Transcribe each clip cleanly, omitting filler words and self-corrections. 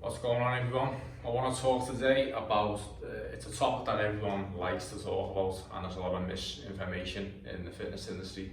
What's going on, everyone? I want to talk today about it's a topic that everyone likes to talk about, and there's a lot of misinformation in the fitness industry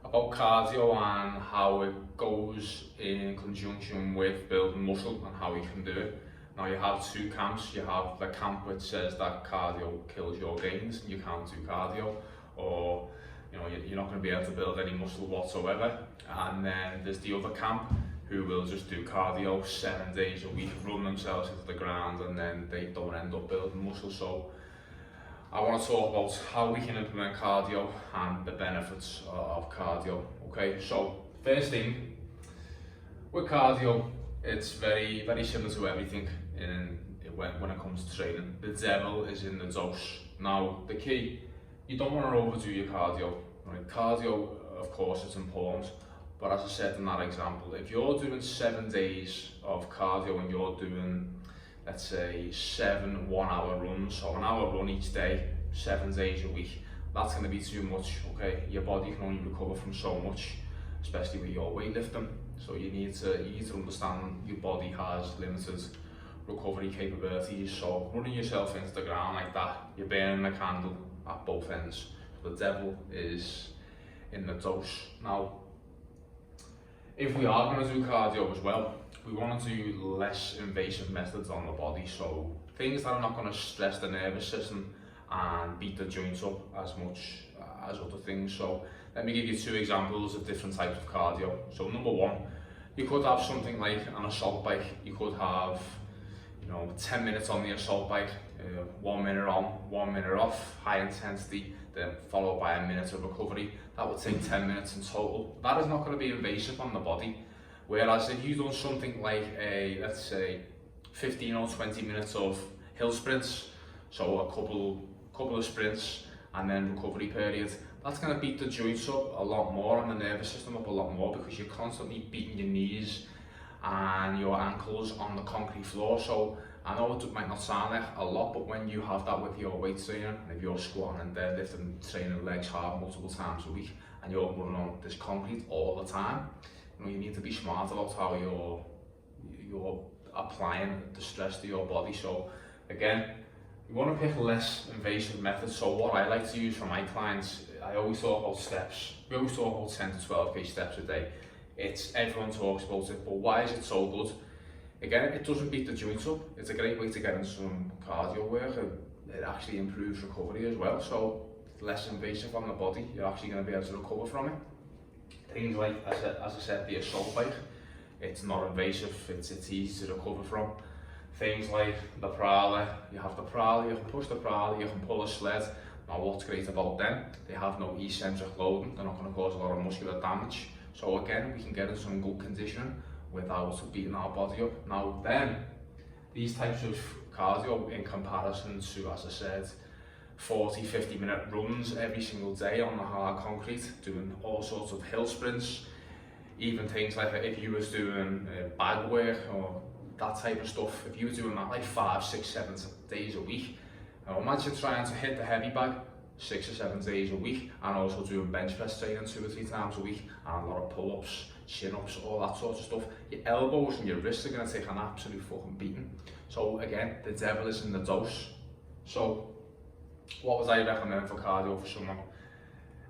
about cardio and how it goes in conjunction with building muscle and how you can do it. Now you have two camps. You have the camp which says that cardio kills your gains and you can't do cardio, or you're not going to be able to build any muscle whatsoever. And then there's the other camp who will just do cardio 7 days a week, run themselves into the ground, and then they don't end up building muscle. So I want to talk about how we can implement cardio and the benefits of cardio. Okay, so first thing, with cardio, it's very similar to everything when it comes to training. The devil is in the dose. Now the key, you don't want to overdo your cardio. Right? Cardio, of course, it's important. But as I said in that example, if you're doing 7 days of cardio and you're doing, let's say, 7 1-hour runs, so an hour run each day, 7 days a week, that's going to be too much, okay? Your body can only recover from so much, especially with your weightlifting. So you need to understand your body has limited recovery capabilities. So running yourself into the ground like that, you're burning the candle at both ends. So the devil is in the dose. Now, if we are going to do cardio as well, we want to do less invasive methods on the body, so things that are not going to stress the nervous system and beat the joints up as much as other things. So let me give you 2 examples of different types of cardio. So number 1, you could have something like an assault bike. You could have 10 minutes on the assault bike, 1 minute on, 1 minute off, high intensity, then followed by a minute of recovery. That would take 10 minutes in total. That is not going to be invasive on the body. Whereas if you've done something like let's say 15 or 20 minutes of hill sprints, so a couple of sprints and then recovery period, that's going to beat the joints up a lot more and the nervous system up a lot more, because you're constantly beating your knees and your ankles on the concrete floor. So I know it might not sound like a lot, but when you have that with your weight training, and if you're squatting and deadlifting, training legs hard multiple times a week, and you're running on this concrete all the time, you need to be smart about how you're applying the stress to your body. So again, you want to pick less invasive methods. So what I like to use for my clients, I always talk about steps. We always talk about 10 to 12k steps a day. Everyone talks about it, but why is it so good? Again, it doesn't beat the joints up. It's a great way to get into some cardio work. It actually improves recovery as well. So less invasive on the body. You're actually going to be able to recover from it. Things like, as I said, the assault bike. It's not invasive. It's easy to recover from. Things like the prowler. You have the prowler. You can push the prowler. You can pull a sled. Now, what's great about them? They have no eccentric loading. They're not going to cause a lot of muscular damage. So again, we can get in some good conditioning without beating our body up. Now then, these types of cardio in comparison to, as I said, 40-50 minute runs every single day on the hard concrete, doing all sorts of hill sprints, even things like if you was doing bag work or that type of stuff, if you were doing that like 5, 6, 7 days a week, imagine trying to hit the heavy bag 6 or 7 days a week, and also doing bench press training 2 or 3 times a week, and a lot of pull-ups, chin-ups, all that sort of stuff. Your elbows and your wrists are going to take an absolute fucking beating. So again, the devil is in the dose. So what would I recommend for cardio for someone?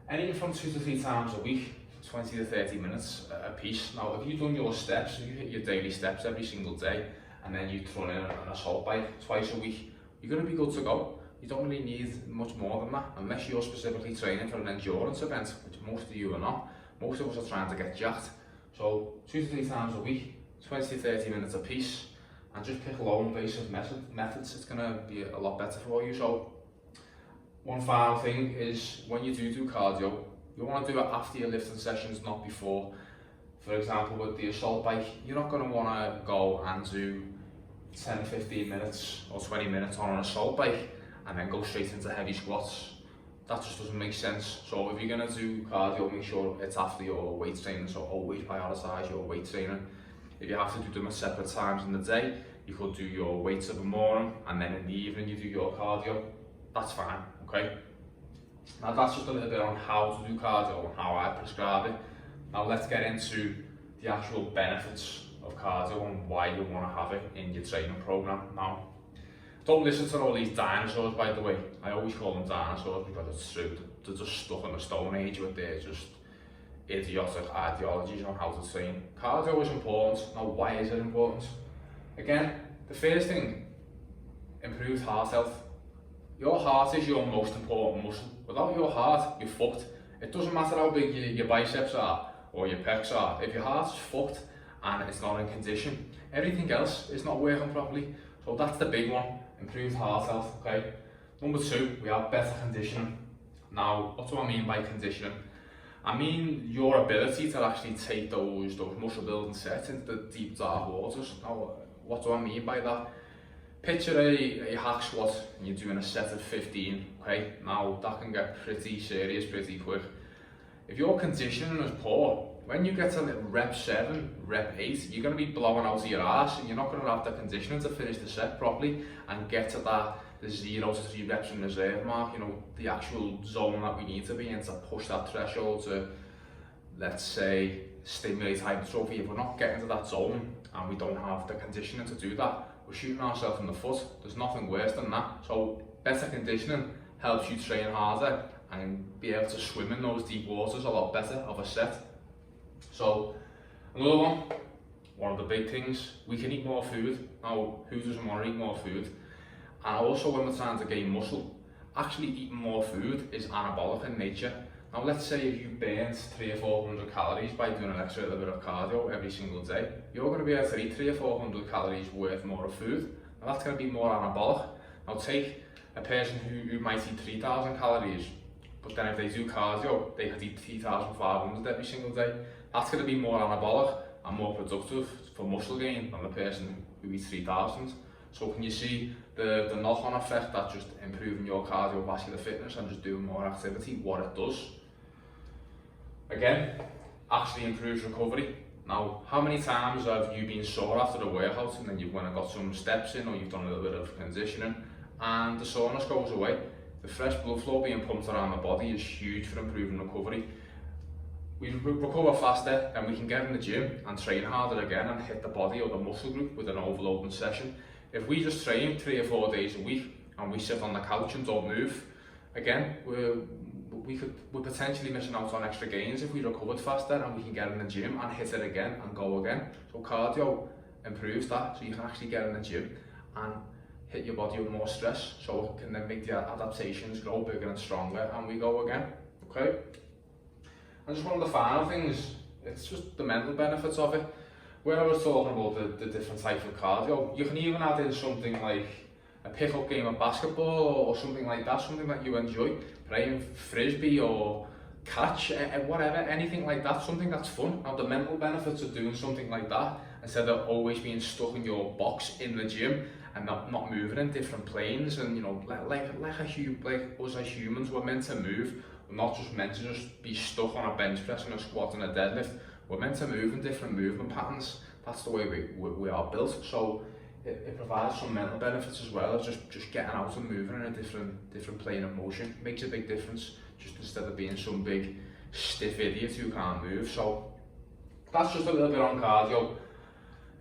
Anything from 2 to 3 times a week, 20 to 30 minutes a piece. Now if you've done your steps, you hit your daily steps every single day, and then you throw in an assault bike twice a week, you're going to be good to go. You don't really need much more than that, unless you're specifically training for an endurance event, which most of you are not. Most of us are trying to get jacked. So 2 to 3 times a week, 20 to 30 minutes a piece, and just pick low invasive methods. It's going to be a lot better for you. So one final thing is, when you do cardio, you want to do it after your lifting sessions, not before. For example, with the assault bike, you're not going to want to go and do 10, 15 minutes or 20 minutes on an assault bike and then go straight into heavy squats. That just doesn't make sense. So if you're going to do cardio, make sure it's after your weight training, so always prioritise your weight training. If you have to do them at separate times in the day, you could do your weights in the morning and then in the evening you do your cardio. That's fine, okay? Now that's just a little bit on how to do cardio and how I prescribe it. Now let's get into the actual benefits of cardio and why you want to have it in your training program. Now, don't listen to all these dinosaurs, by the way. I always call them dinosaurs because it's true. They're just stuck in the Stone Age with their just idiotic ideologies on how to train. Cardio is important. Now, why is it important? Again, the first thing, improved heart health. Your heart is your most important muscle. Without your heart, you're fucked. It doesn't matter how big your biceps are or your pecs are. If your heart's fucked and it's not in condition, everything else is not working properly. So that's the big one, improved heart health, okay? Number two, we have better conditioning. Now, what do I mean by conditioning? I mean your ability to actually take those muscle building sets into the deep dark waters. Now, what do I mean by that? Picture a hack squat and you're doing a set of 15, okay? Now that can get pretty serious pretty quick. If your conditioning is poor, when you get to rep 7, rep 8, you're going to be blowing out of your ass and you're not going to have the conditioning to finish the set properly and get to the 0 to 3 reps in reserve mark, you know, the actual zone that we need to be in to push that threshold to, let's say, stimulate hypertrophy. If we're not getting to that zone and we don't have the conditioning to do that, we're shooting ourselves in the foot. There's nothing worse than that. So better conditioning helps you train harder and be able to swim in those deep waters a lot better of a set. So another one of the big things, we can eat more food. Now, who doesn't want to eat more food? And also when we're trying to gain muscle, actually eating more food is anabolic in nature. Now let's say if you burned 300 or 400 calories by doing an extra little bit of cardio every single day, you're going to be able to eat 300 or 400 calories worth more of food. Now that's going to be more anabolic. Now take a person who might eat 3,000 calories, but then if they do cardio, they could eat 3,500 every single day. That's going to be more anabolic and more productive for muscle gain than the person who eats 3,000. So can you see the knock-on effect that just improving your cardiovascular fitness and just doing more activity, what it does? Again, actually improves recovery. Now, how many times have you been sore after a workout and then you've went and got some steps in or you've done a little bit of conditioning and the soreness goes away? The fresh blood flow being pumped around the body is huge for improving recovery. We recover faster and we can get in the gym and train harder again and hit the body or the muscle group with an overloading session. If we just train 3 or 4 days a week and we sit on the couch and don't move, again, we're potentially missing out on extra gains if we recovered faster and we can get in the gym and hit it again and go again. So cardio improves that, so you can actually get in the gym and hit your body with more stress, so it can then make the adaptations grow bigger and stronger and we go again, okay? And just one of the final things, it's just the mental benefits of it. When I was talking about the different types of cardio, you can even add in something like a pick-up game of basketball or something like that, something that you enjoy, playing frisbee or catch, whatever, anything like that, something that's fun. Now the mental benefits of doing something like that, instead of always being stuck in your box in the gym and not moving in different planes, and you know, like us as humans, we're meant to move. We're not just meant to just be stuck on a bench press and a squat and a deadlift. We're meant to move in different movement patterns. That's the way we are built. So it provides some mental benefits as well as just getting out and moving in a different plane of motion. It makes a big difference, just instead of being some big stiff idiot who can't move. So that's just a little bit on cardio.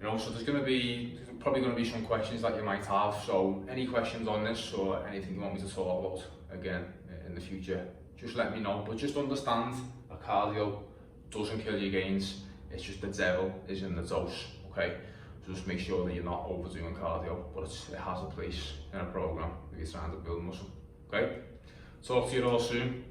You know, so there's probably going to be some questions that you might have. So any questions on this or anything you want me to talk about again in the future, just let me know. But just understand that cardio doesn't kill your gains. It's just the devil is in the dose, okay? So just make sure that you're not overdoing cardio, but it has a place in a program if you're trying to build muscle, okay? Talk to you all soon.